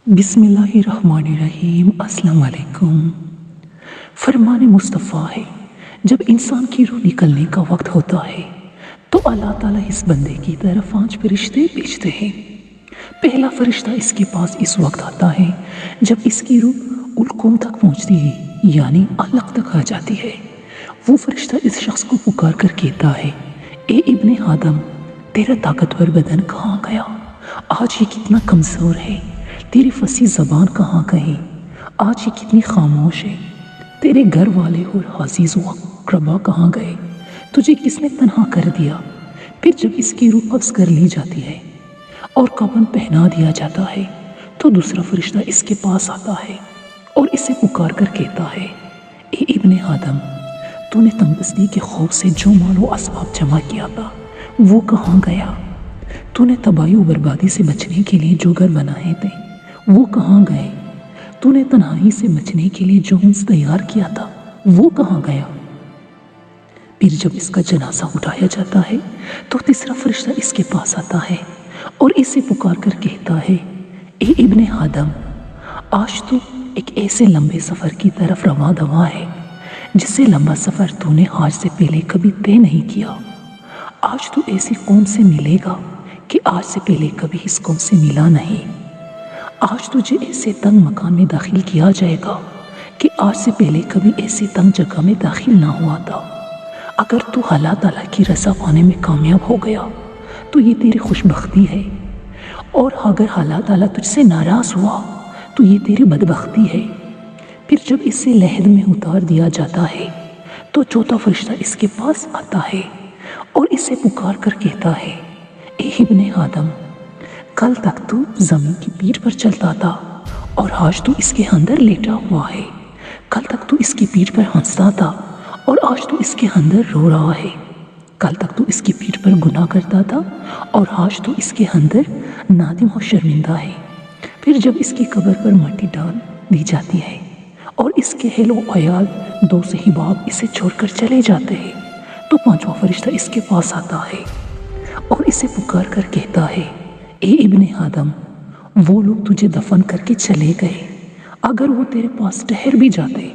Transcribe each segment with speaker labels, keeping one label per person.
Speaker 1: बिस्मिल्लाहिर्रहमानिर्रहीम। अस्सलाम वालेकुम। फरमान मुस्तफ़ा है, जब इंसान की रूह निकलने का वक्त होता है तो अल्लाह ताला इस बंदे की तरफ 5 फरिश्ते भेजते हैं। पहला फरिश्ता इसके पास इस वक्त आता है जब इसकी रूह उल्कुम तक पहुंचती है, यानी अलग तक आ जाती है। वो फरिश्ता इस शख्स को पुकार कर कहता है, ए इब्ने आदम, तेरा ताकतवर बदन कहाँ गया? आज ये कितना कमज़ोर है। तेरी फसी ज़बान कहाँ गई? आज ये कितनी खामोश है। तेरे घर वाले और अज़ीज़ व अक़रबा कहाँ गए? तुझे किसने तन्हा कर दिया? फिर जब इसकी रूह कब्ज़ कर ली जाती है और कफ़न पहना दिया जाता है तो दूसरा फरिश्ता इसके पास आता है और इसे पुकार कर कहता है, ए इब्ने आदम, तूने तंगदस्ती के खौफ से जो मालो असबाब जमा किया था वो कहाँ गया? तूने तबाही और बर्बादी से बचने के लिए जो घर बनाए थे वो कहाँ गए? तूने तन्हाई से बचने के लिए जो हंस तैयार किया था वो कहाँ गया? फिर जब इसका जनाजा उठाया जाता है तो तीसरा फरिश्ता इसके पास आता है और इसे पुकार कर कहता है, ए इब्ने आदम, आज तू एक ऐसे लंबे सफ़र की तरफ रवा दवा है जिससे लंबा सफ़र तूने आज से पहले कभी तय नहीं किया। आज तू ऐसी कौम से मिलेगा कि आज से पहले कभी इस कौम से मिला नहीं। आज तुझे ऐसे तंग मकान में दाखिल किया जाएगा कि आज से पहले कभी ऐसी तंग जगह में दाखिल ना हुआ था। अगर तू अल्लाह ताला की रज़ा पाने में कामयाब हो गया तो ये तेरी खुशबख्ती है, और अगर अल्लाह ताला तुझसे नाराज़ हुआ तो ये तेरी बदबख्ती है। फिर जब इसे लहद में उतार दिया जाता है तो चौथा फरिश्ता इसके पास आता है और इसे पुकार कर कहता है, ए इब्ने आदम, कल तक तू ज़मीन की पीठ पर चलता था और आज तू इसके अंदर लेटा हुआ है। कल तक तू इसकी पीठ पर हंसता था और आज तू इसके अंदर रो रहा है। कल तक तू इसकी पीठ पर गुनाह करता था और आज तू इसके अंदर नादिम और शर्मिंदा है। फिर जब इसकी कब्र पर मिट्टी डाल दी जाती है और इसके अहल व अयाल, दोस्त अहबाब इसे छोड़कर चले जाते हैं तो पांचवा फरिश्ता इसके पास आता है और इसे पुकार कर कहता है, ए इब्ने आदम, वो लोग तुझे दफन करके चले गए। अगर वो तेरे पास ठहर भी जाते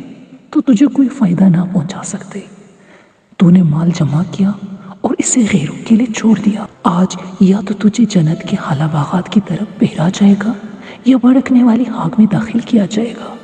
Speaker 1: तो तुझे कोई फ़ायदा ना पहुंचा सकते। तूने माल जमा किया और इसे गैरों के लिए छोड़ दिया। आज या तो तुझे जन्नत के आला बागात की तरफ भेजा जाएगा या भड़कने वाली आग में दाखिल किया जाएगा।